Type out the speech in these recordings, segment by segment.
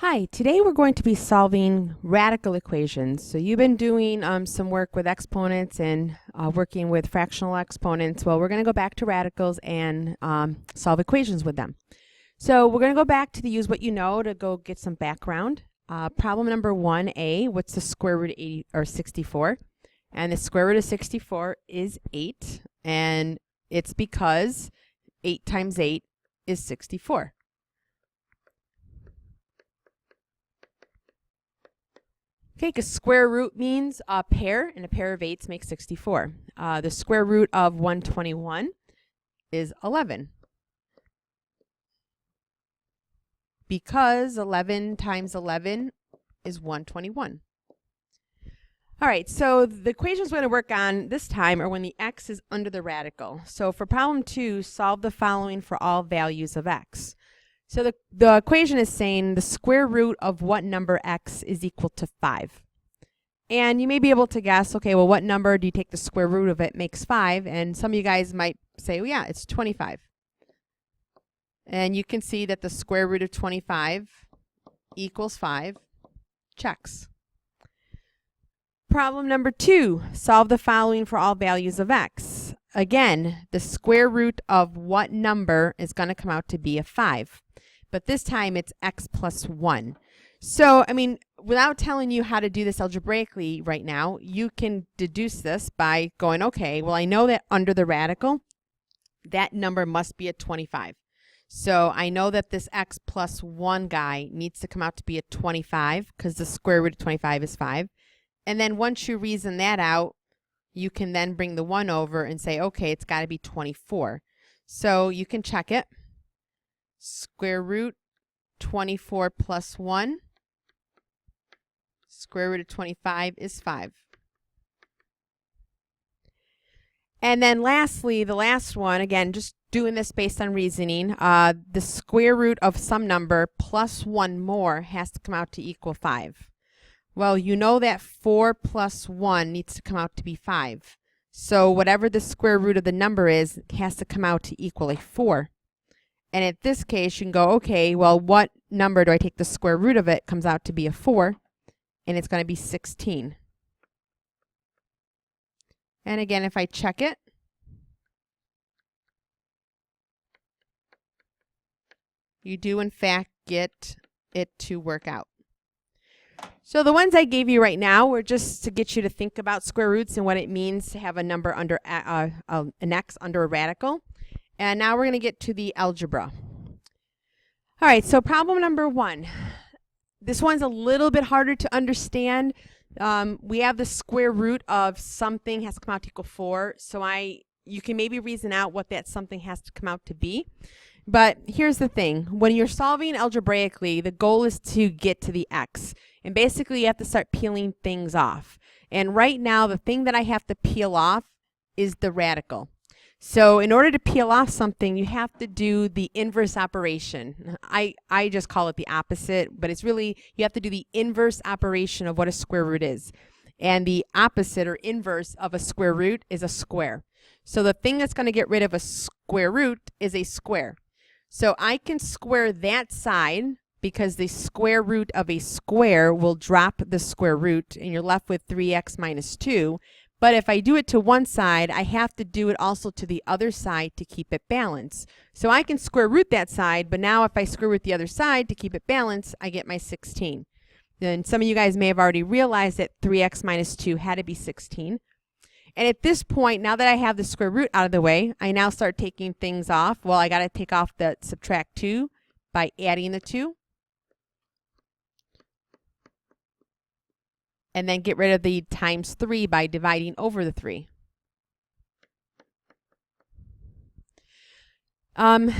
Hi, today we're going to be solving radical equations. So you've been doing some work with exponents and working with fractional exponents. Well, we're going to go back to radicals and solve equations with them. So we're going to go back to the use what you know to go get some background. Problem number 1a, what's the square root of 80 or 64? And the square root of 64 is 8, and it's because 8 times 8 is 64. Okay, because square root means a pair, and a pair of 8s makes 64. The square root of 121 is 11. Because 11 times 11 is 121. All right, so the equations we're going to work on this time are when the x is under the radical. So for problem 2, solve the following for all values of x. So the equation is saying the square root of what number x is equal to 5. And you may be able to guess, okay, well, what number do you take the square root of it makes 5? And some of you guys might say, well, yeah, it's 25. And you can see that the square root of 25 equals 5. Checks. Problem number 2, solve the following for all values of x. Again, the square root of what number is going to come out to be a 5. But this time it's x plus 1. So, I mean, without telling you how to do this algebraically right now, you can deduce this by going, okay, well, I know that under the radical, that number must be a 25. So I know that this x plus 1 guy needs to come out to be a 25 because the square root of 25 is 5. And then once you reason that out, you can then bring the 1 over and say, okay, it's got to be 24. So you can check it. Square root 24 plus 1. Square root of 25 is 5. And then lastly, the last one, again, just doing this based on reasoning, the square root of some number plus 1 more has to come out to equal 5. Well, you know that 4 plus 1 needs to come out to be 5. So whatever the square root of the number is, it has to come out to equal a 4. And in this case, you can go, okay, well, what number do I take the square root of it? Comes out to be a 4, and it's going to be 16. And again, if I check it, you do, in fact, get it to work out. So the ones I gave you right now were just to get you to think about square roots and what it means to have a number under an x under a radical. And now we're going to get to the algebra. All right, so problem number 1. This one's a little bit harder to understand. We have the square root of something has to come out to equal 4. So you can maybe reason out what that something has to come out to be. But here's the thing. When you're solving algebraically, the goal is to get to the x. And basically, you have to start peeling things off. And right now, the thing that I have to peel off is the radical. So in order to peel off something, you have to do the inverse operation. I just call it the opposite, but it's really, you have to do the inverse operation of what a square root is. And the opposite or inverse of a square root is a square. So the thing that's going to get rid of a square root is a square. So I can square that side because the square root of a square will drop the square root, and you're left with 3x minus 2. But if I do it to one side, I have to do it also to the other side to keep it balanced. So I can square root that side, but now if I square root the other side to keep it balanced, I get my 16. Then some of you guys may have already realized that 3x minus 2 had to be 16. And at this point, now that I have the square root out of the way, I now start taking things off. Well, I got to take off the subtract 2 by adding the 2. And then get rid of the times 3 by dividing over the 3.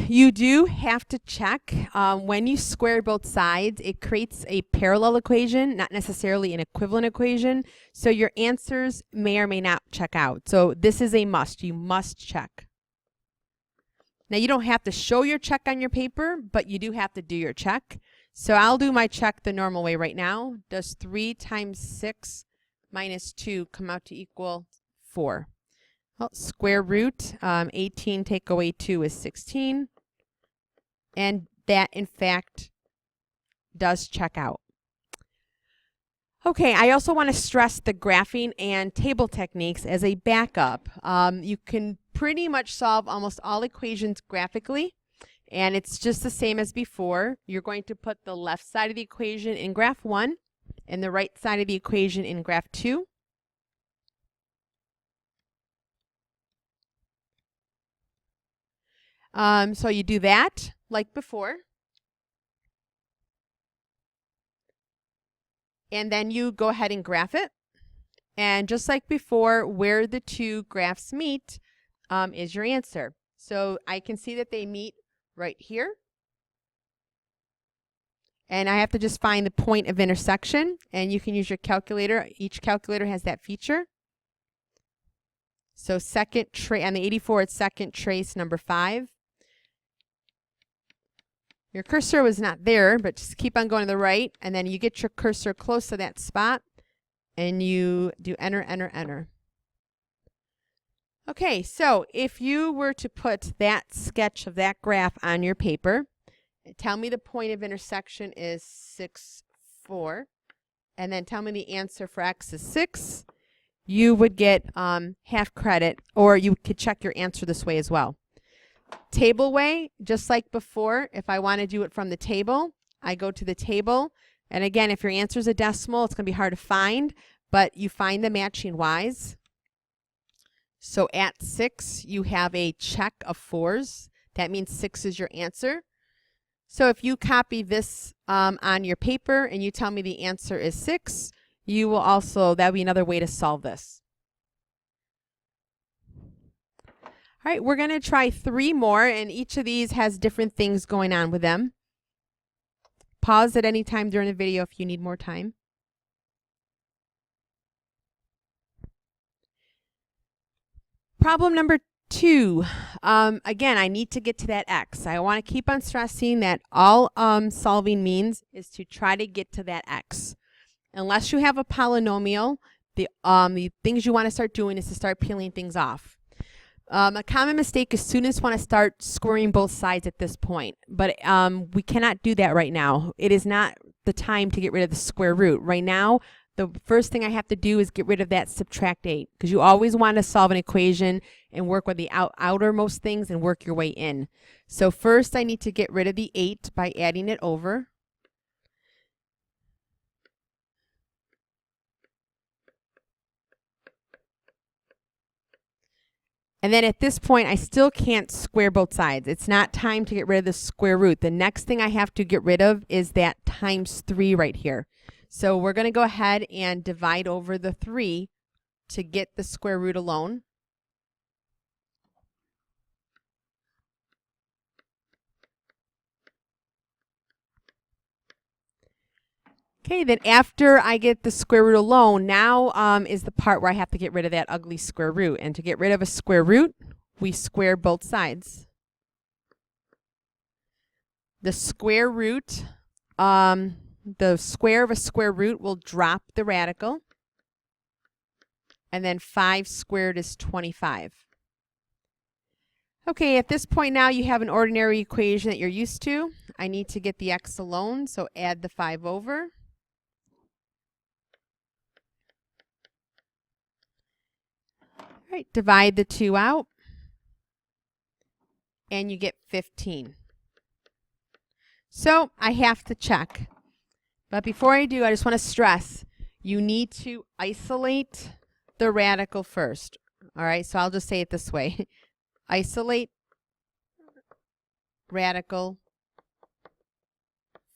You do have to check when you square both sides, it creates a parallel equation, not necessarily an equivalent equation. So your answers may or may not check out. So this is a must. You must check. Now you don't have to show your check on your paper, but you do have to do your check. So I'll do my check the normal way right now. Does 3 times 6 minus 2 come out to equal 4? Well, square root, 18 take away 2 is 16. And that, in fact, does check out. Okay, I also want to stress the graphing and table techniques as a backup. You can pretty much solve almost all equations graphically, and it's just the same as before. You're going to put the left side of the equation in graph 1 and the right side of the equation in graph 2. So you do that like before. And then you go ahead and graph it. And just like before, where the two graphs meet is your answer. So I can see that they meet right here. And I have to just find the point of intersection. And you can use your calculator. Each calculator has that feature. So second on the 84, it's second trace number 5. Your cursor was not there, but just keep on going to the right, and then you get your cursor close to that spot, and you do enter, enter, enter. Okay, so if you were to put that sketch of that graph on your paper, tell me the point of intersection is 6, 4, and then tell me the answer for x is 6, you would get half credit, or you could check your answer this way as well. Table way, just like before, if I want to do it from the table, I go to the table, and again, if your answer is a decimal, it's going to be hard to find, but you find the matching y's. So at 6, you have a check of 4s. That means 6 is your answer. So if you copy this on your paper and you tell me the answer is 6, you will also, that would be another way to solve this. All right, we're going to try 3 more, and each of these has different things going on with them. Pause at any time during the video if you need more time. Problem number 2. Again, I need to get to that x. I want to keep on stressing that all solving means is to try to get to that x. Unless you have a polynomial, the things you want to start doing is to start peeling things off. A common mistake is students want to start squaring both sides at this point, but we cannot do that right now. It is not the time to get rid of the square root. Right now, the first thing I have to do is get rid of that subtract 8, because you always want to solve an equation and work with the outermost things and work your way in. So first I need to get rid of the 8 by adding it over. And then at this point, I still can't square both sides. It's not time to get rid of the square root. The next thing I have to get rid of is that times 3 right here. So we're going to go ahead and divide over the 3 to get the square root alone. Okay, then after I get the square root alone, now is the part where I have to get rid of that ugly square root. And to get rid of a square root, we square both sides. The square root, the square of a square root will drop the radical. And then 5 squared is 25. Okay, at this point now you have an ordinary equation that you're used to. I need to get the x alone, so add the 5 over. All right, divide the 2 out, and you get 15. So I have to check. But before I do, I just want to stress, you need to isolate the radical first. All right, so I'll just say it this way. Isolate radical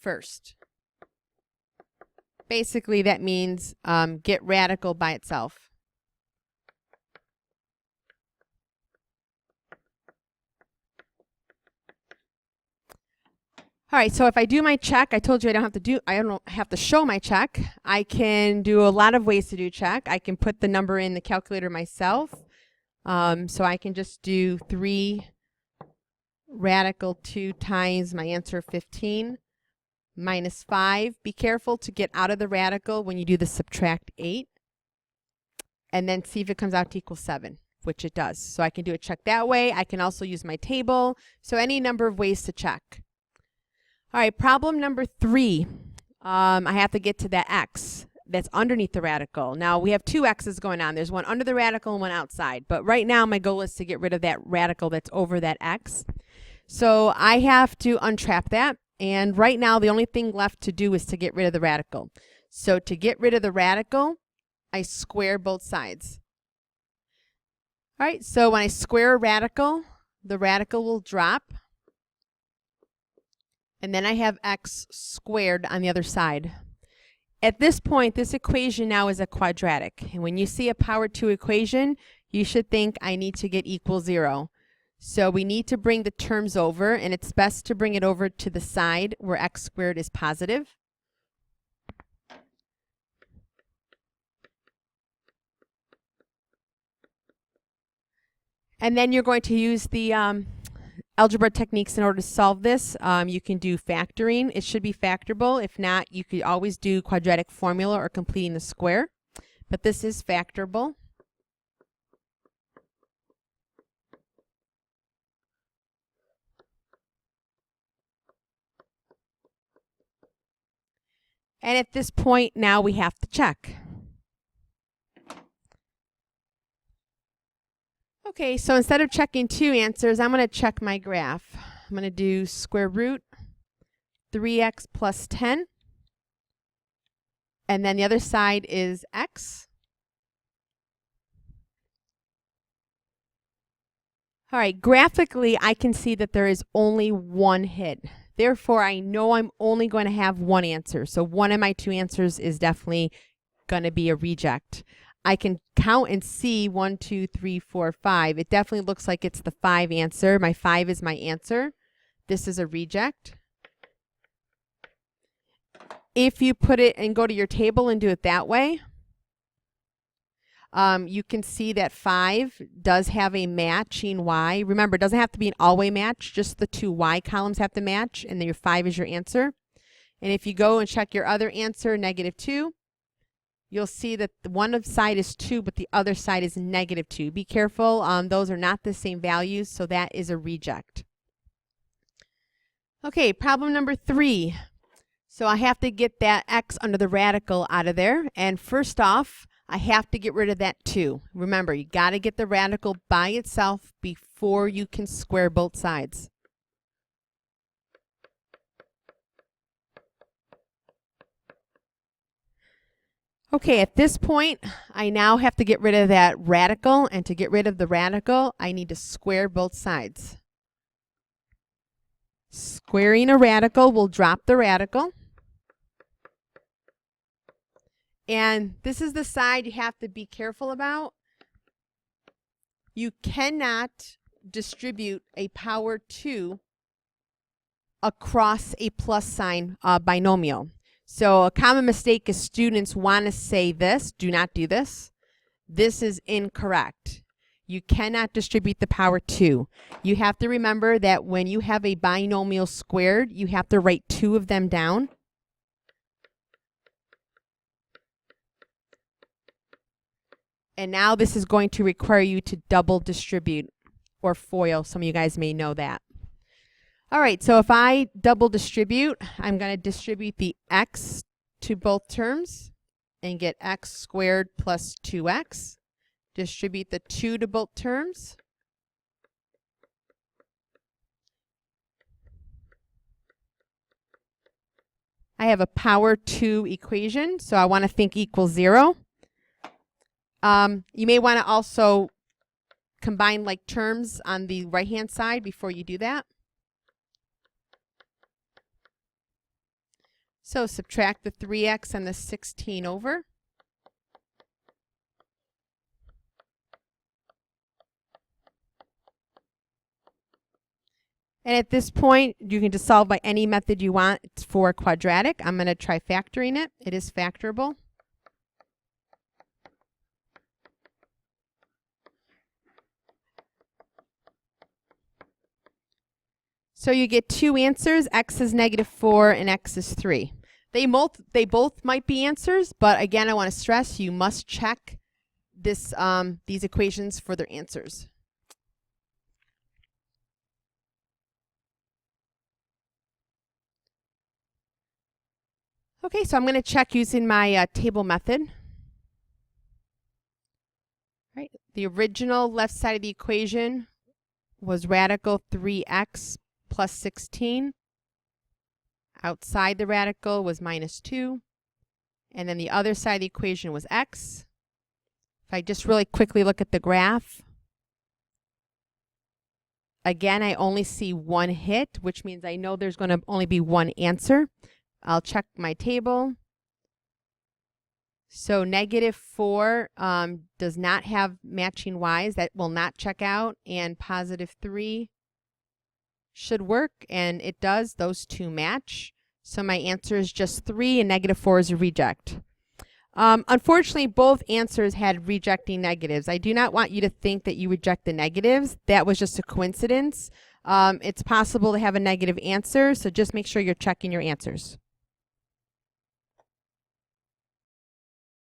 first. Basically, that means get radical by itself. All right, so if I do my check, I told you I don't have to show my check. I can do a lot of ways to do check. I can put the number in the calculator myself. So I can just do 3 radical 2 times my answer 15 minus 5. Be careful to get out of the radical when you do the subtract 8. And then see if it comes out to equal 7, which it does. So I can do a check that way. I can also use my table. So any number of ways to check. All right, problem number 3. I have to get to that x that's underneath the radical. Now, we have two x's going on. There's one under the radical and one outside. But right now, my goal is to get rid of that radical that's over that x. So I have to untrap that. And right now, the only thing left to do is to get rid of the radical. So to get rid of the radical, I square both sides. All right, so when I square a radical, the radical will drop. And then I have x squared on the other side. At this point, this equation now is a quadratic. And when you see a power 2 equation, you should think I need to get equal 0. So we need to bring the terms over, and it's best to bring it over to the side where x squared is positive. And then you're going to use the algebra techniques in order to solve this. You can do factoring. It should be factorable. If not, you could always do quadratic formula or completing the square. But this is factorable. And at this point, now we have to check. Okay, so instead of checking two answers, I'm going to check my graph. I'm going to do square root 3x plus 10. And then the other side is x. All right, graphically, I can see that there is only one hit. Therefore, I know I'm only going to have one answer. So one of my two answers is definitely going to be a reject. I can count and see 1, 2, 3, 4, 5. It definitely looks like it's the 5 answer. My 5 is my answer. This is a reject. If you put it and go to your table and do it that way, you can see that 5 does have a matching y. Remember, it doesn't have to be an all-way match. Just the two y columns have to match, and then your 5 is your answer. And if you go and check your other answer, -2, you'll see that one side is 2, but the other side is -2. Be careful. Those are not the same values, so that is a reject. Okay, problem number 3. So I have to get that x under the radical out of there. And first off, I have to get rid of that 2. Remember, you got to get the radical by itself before you can square both sides. Okay, at this point, I now have to get rid of that radical, and to get rid of the radical, I need to square both sides. Squaring a radical will drop the radical. And this is the side you have to be careful about. You cannot distribute a power 2 across a plus sign binomial. So a common mistake is students want to say this. Do not do this. This is incorrect. You cannot distribute the power 2. You have to remember that when you have a binomial squared, you have to write 2 of them down. And now this is going to require you to double distribute or FOIL. Some of you guys may know that. All right, so if I double distribute, I'm going to distribute the x to both terms and get x squared plus 2x. Distribute the 2 to both terms. I have a power 2 equation, so I want to think equals 0. You may want to also combine like terms on the right-hand side before you do that. So subtract the 3x and the 16 over. And at this point, you can just solve by any method you want for a quadratic. I'm going to try factoring it. It is factorable. So you get two answers. X is -4 and x is 3. They both might be answers, but again, I want to stress you must check these equations for their answers. Okay, so I'm going to check using my table method. Right. The original left side of the equation was radical 3x plus 16. Outside the radical was minus 2. And then the other side of the equation was x. If I just really quickly look at the graph, again, I only see one hit, which means I know there's going to only be one answer. I'll check my table. So -4 does not have matching y's. That will not check out. And +3 should work, and it does. Those two match. So my answer is just 3, and -4 is a reject. Unfortunately, both answers had rejecting negatives. I do not want you to think that you reject the negatives. That was just a coincidence. It's possible to have a negative answer, so just make sure you're checking your answers.